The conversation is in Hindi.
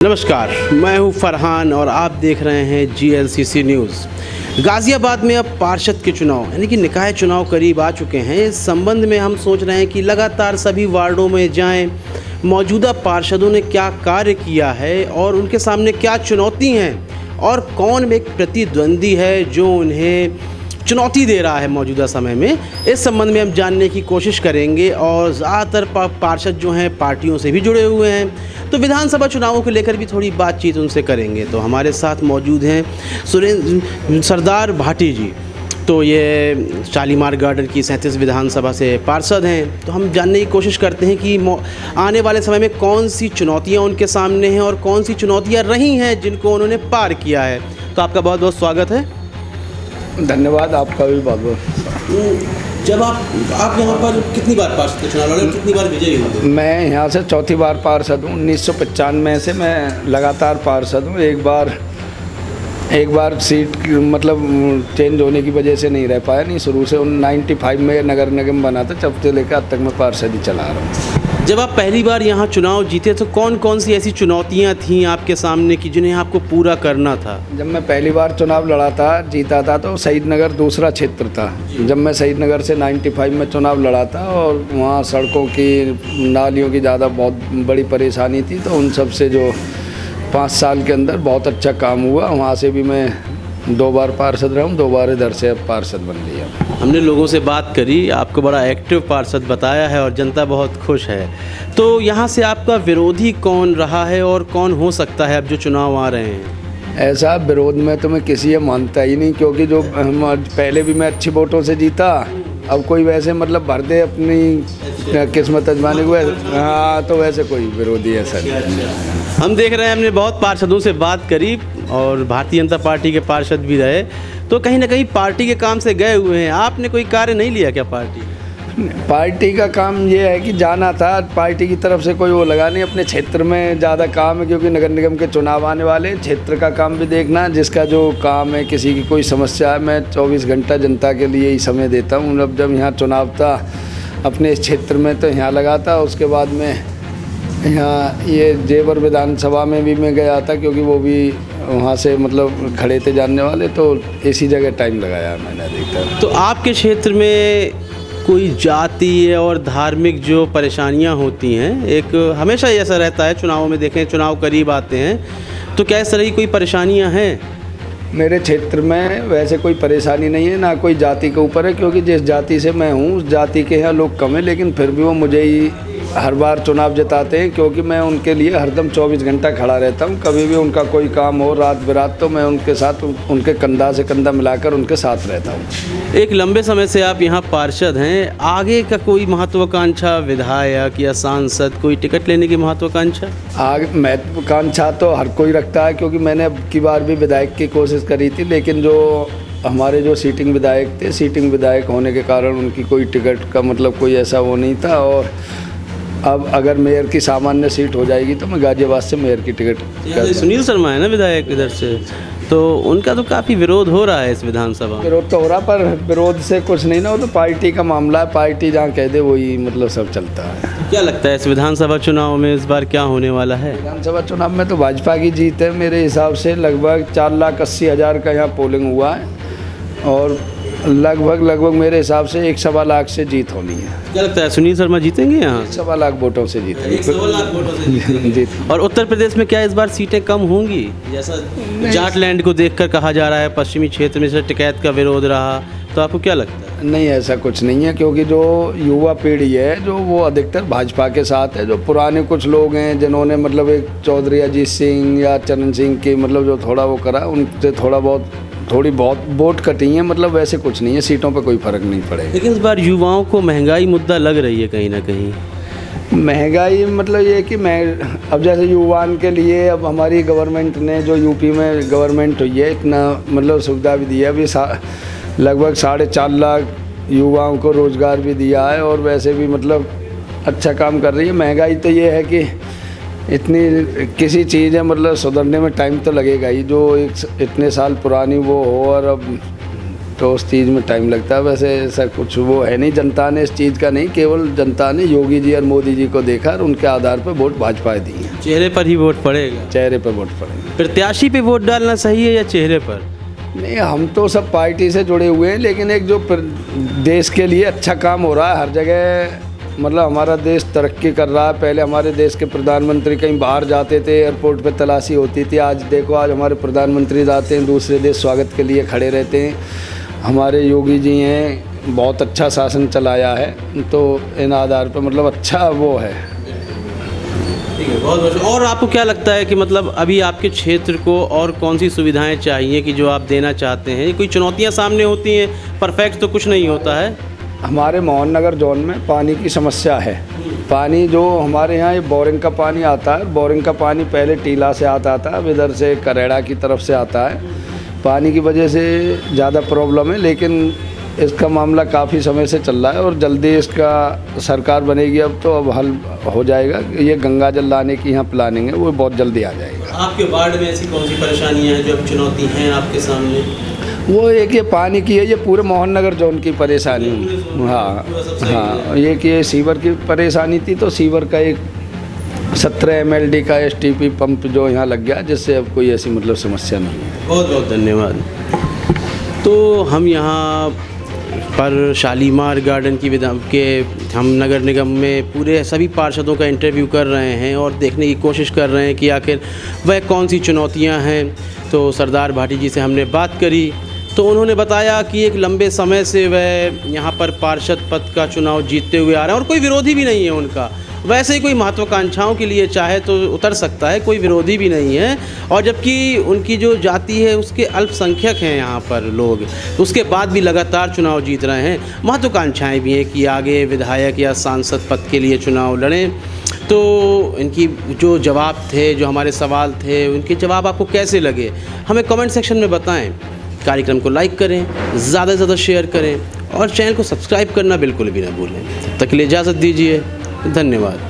नमस्कार, मैं हूं फरहान और आप देख रहे हैं GLCC न्यूज़। गाज़ियाबाद में अब पार्षद के चुनाव यानी कि निकाय चुनाव करीब आ चुके हैं। इस संबंध में हम सोच रहे हैं कि लगातार सभी वार्डों में जाएं, मौजूदा पार्षदों ने क्या कार्य किया है और उनके सामने क्या चुनौती हैं और कौन एक प्रतिद्वंदी है जो उन्हें चुनौती दे रहा है मौजूदा समय में। इस संबंध में हम जानने की कोशिश करेंगे और ज़्यादातर पार्षद जो हैं पार्टियों से भी जुड़े हुए हैं, तो विधानसभा चुनावों को लेकर भी थोड़ी बातचीत उनसे करेंगे। तो हमारे साथ मौजूद हैं सुरेंद्र सरदार भाटी जी, तो ये शालीमार गार्डन की 37 विधानसभा से पार्षद हैं। तो हम जानने की कोशिश करते हैं कि आने वाले समय में कौन सी चुनौतियां उनके सामने हैं और कौन सी चुनौतियां रही हैं जिनको उन्होंने पार किया है। तो आपका बहुत बहुत स्वागत है। धन्यवाद, आपका भी बहुत बहुत। जब आप यहाँ पर कितनी बार पार्षद के चुनाव लड़े, कितनी बार विजयी हुए? मैं यहाँ से चौथी बार पार्षद हूँ। 1995 से मैं लगातार पार्षद हूँ। एक बार सीट मतलब चेंज होने की वजह से नहीं रह पाया, नहीं शुरू से 95 में नगर निगम बना था, तब से लेकर अब तक मैं पार्षद ही चला रहा हूँ। जब आप पहली बार यहाँ चुनाव जीते तो कौन कौन सी ऐसी चुनौतियाँ थीं आपके सामने कि जिन्हें आपको पूरा करना था? जब मैं पहली बार चुनाव लड़ा था, जीता था, तो शहीद नगर दूसरा क्षेत्र था। जब मैं शहीद नगर से 95 में चुनाव लड़ा था और वहाँ सड़कों की, नालियों की ज़्यादा बहुत बड़ी परेशानी थी, तो उन सब से जो 5 साल के अंदर बहुत अच्छा काम हुआ। वहाँ से भी मैं 2 बार पार्षद रहा हूँ, 2 बार इधर से अब पार्षद बन लिया। हमने लोगों से बात करी, आपको बड़ा एक्टिव पार्षद बताया है और जनता बहुत खुश है। तो यहाँ से आपका विरोधी कौन रहा है और कौन हो सकता है अब जो चुनाव आ रहे हैं? ऐसा विरोध में तो मैं किसी ये मानता ही नहीं, क्योंकि जो पहले भी मैं अच्छी वोटों से जीता, अब कोई वैसे मतलब भर दे अपनी किस्मत आजमाने को, हाँ, तो वैसे कोई विरोधी ऐसा नहीं। हम देख रहे हैं, हमने बहुत पार्षदों से बात करी और भारतीय जनता पार्टी के पार्षद भी रहे, तो कहीं ना कहीं पार्टी के काम से गए हुए हैं। आपने कोई कार्य नहीं लिया क्या पार्टी का काम ये है कि जाना था, पार्टी की तरफ से कोई वो लगा नहीं। अपने क्षेत्र में ज़्यादा काम है, क्योंकि नगर निगम के चुनाव आने वाले, क्षेत्र का काम भी देखना, जिसका जो काम है, किसी की कोई समस्या है, मैं 24 घंटा जनता के लिए ही समय देता हूँ। अब जब यहाँ चुनाव था अपने इस क्षेत्र में तो यहाँ लगा था, उसके बाद में यहाँ ये जेवर विधानसभा में भी मैं गया था, क्योंकि वो भी वहाँ से मतलब खड़े थे जानने वाले, तो इसी जगह टाइम लगाया मैंने देखा। तो आपके क्षेत्र में कोई जातीय और धार्मिक जो परेशानियां होती हैं, एक हमेशा ऐसा रहता है चुनावों में, देखें चुनाव करीब आते हैं, तो क्या इस तरह की कोई परेशानियां हैं? मेरे क्षेत्र में वैसे कोई परेशानी नहीं है, ना कोई जाति के ऊपर है, क्योंकि जिस जाति से मैं हूँ उस जाति के यहाँ लोग कम हैं, लेकिन फिर भी वो मुझे ही हर बार चुनाव जिताते हैं, क्योंकि मैं उनके लिए हरदम 24 घंटा खड़ा रहता हूं। कभी भी उनका कोई काम हो, रात बिरात, तो मैं उनके साथ, उनके कंधा से कंधा मिलाकर उनके साथ रहता हूं। एक लंबे समय से आप यहाँ पार्षद हैं, आगे का कोई महत्वाकांक्षा, विधायक या सांसद, कोई टिकट लेने की महत्वाकांक्षा? आगे महत्वाकांक्षा तो हर कोई रखता है, क्योंकि मैंने अब की बार भी विधायक की कोशिश करी थी, लेकिन जो हमारे जो सीटिंग विधायक थे, सीटिंग विधायक होने के कारण उनकी कोई टिकट का मतलब कोई ऐसा वो नहीं था। और अब अगर मेयर की सामान्य सीट हो जाएगी तो मैं गाजियाबाद से मेयर की टिकट। सुनील शर्मा है ना विधायक इधर से, तो उनका तो काफ़ी विरोध हो रहा है इस विधानसभा। विरोध तो हो रहा, पर विरोध से कुछ नहीं ना, वो तो पार्टी का मामला है, पार्टी जहाँ कह दे वही मतलब सब चलता है। क्या लगता है इस विधानसभा चुनाव में इस बार क्या होने वाला है? विधानसभा चुनाव में तो भाजपा की जीत है मेरे हिसाब से। लगभग 4,80,000 का यहाँ पोलिंग हुआ है और लगभग मेरे हिसाब से 1.25 लाख से जीत होनी है। क्या लगता है सुनील शर्मा जीतेंगे यहाँ? 1.25 लाख वोटों से जीतेंगे। 1.25 लाख वोटों से जीत। और उत्तर प्रदेश में क्या इस बार सीटें कम होंगी? जैसा जाटलैंड को देखकर कहा जा रहा है, पश्चिमी क्षेत्र में से टिकैत का विरोध रहा, तो आपको क्या लगता है? नहीं, ऐसा कुछ नहीं है, क्योंकि जो युवा पीढ़ी है जो वो अधिकतर भाजपा के साथ है। जो पुराने कुछ लोग हैं जिन्होंने मतलब एक चौधरी अजीत सिंह या चरण सिंह की मतलब जो थोड़ा वो करा, उनसे थोड़ी बहुत वोट कटी है, मतलब वैसे कुछ नहीं है, सीटों पे कोई फ़र्क नहीं पड़ेगा। लेकिन इस बार युवाओं को महंगाई मुद्दा लग रही है कहीं ना कहीं। महंगाई मतलब ये कि अब जैसे युवाओं के लिए अब हमारी गवर्नमेंट ने जो यूपी में गवर्नमेंट हुई है, इतना मतलब सुविधा भी दी है। अभी लगभग 4.5 लाख युवाओं को रोज़गार भी दिया है और वैसे भी मतलब अच्छा काम कर रही है। महंगाई तो ये है कि इतनी किसी चीज़ है मतलब सुधरने में टाइम तो लगेगा ही, जो इतने साल पुरानी वो हो और अब तो उस चीज़ में टाइम लगता है। वैसे ऐसा कुछ वो है नहीं, जनता ने इस चीज़ का नहीं, केवल जनता ने योगी जी और मोदी जी को देखा और उनके आधार पर वोट भाजपा दी है। चेहरे पर ही वोट पड़ेगा? चेहरे पर वोट पड़ेगा। प्रत्याशी पे वोट डालना सही है या चेहरे पर? नहीं, हम तो सब पार्टी से जुड़े हुए हैं, लेकिन एक जो देश के लिए अच्छा काम हो रहा है हर जगह, मतलब हमारा देश तरक्की कर रहा है। पहले हमारे देश के प्रधानमंत्री कहीं बाहर जाते थे, एयरपोर्ट पे तलाशी होती थी। आज देखो, आज हमारे प्रधानमंत्री जाते हैं दूसरे देश, स्वागत के लिए खड़े रहते हैं। हमारे योगी जी हैं, बहुत अच्छा शासन चलाया है, तो इन आधार पर मतलब अच्छा वो है। ठीक है, बहुत बहुत। और आपको क्या लगता है कि मतलब अभी आपके क्षेत्र को और कौन सी सुविधाएं चाहिए कि जो आप देना चाहते हैं? कोई चुनौतियां सामने होती हैं, परफेक्ट तो कुछ नहीं होता है। हमारे मोहन नगर जोन में पानी की समस्या है। पानी जो हमारे यहाँ ये बोरिंग का पानी आता है, बोरिंग का पानी पहले टीला से आता था, अब इधर से करेड़ा की तरफ से आता है। पानी की वजह से ज़्यादा प्रॉब्लम है, लेकिन इसका मामला काफ़ी समय से चल रहा है और जल्दी इसका सरकार बनेगी अब तो अब हल हो जाएगा। ये गंगा जल लाने की यहाँ प्लानिंग है, वो बहुत जल्दी आ जाएगा। आपके वार्ड में ऐसी कौन सी परेशानियां हैं जो अब चुनौती हैं आपके सामने? वो एक ये पानी की है, ये पूरे मोहन नगर जोन की परेशानी। हाँ हाँ, ये कि ये सीवर की परेशानी थी, तो सीवर का एक 17 MLD का STP पंप जो यहाँ लग गया, जिससे अब कोई ऐसी मतलब समस्या नहीं है। बहुत बहुत धन्यवाद। तो हम यहाँ पर शालीमार गार्डन की हम नगर निगम में पूरे सभी पार्षदों का इंटरव्यू कर रहे हैं और देखने की कोशिश कर रहे हैं कि आखिर वह कौन सी चुनौतियां हैं। तो सरदार भाटी जी से हमने बात करी तो उन्होंने बताया कि एक लंबे समय से वह यहाँ पर पार्षद पद का चुनाव जीतते हुए आ रहे हैं और कोई विरोधी भी नहीं है उनका। वैसे ही कोई महत्वाकांक्षाओं के लिए चाहे तो उतर सकता है, कोई विरोधी भी नहीं है। और जबकि उनकी जो जाति है उसके अल्पसंख्यक हैं यहाँ पर लोग, उसके बाद भी लगातार चुनाव जीत रहे हैं। महत्वाकांक्षाएँ भी हैं कि आगे विधायक या सांसद पद के लिए चुनाव लड़ें। तो इनकी जो जवाब थे, जो हमारे सवाल थे, उनके जवाब आपको कैसे लगे हमें कमेंट सेक्शन में बताएं। कार्यक्रम को लाइक करें, ज़्यादा से ज़्यादा शेयर करें और चैनल को सब्सक्राइब करना बिल्कुल भी ना भूलें। तब तक के लिए इजाज़त दीजिए, धन्यवाद।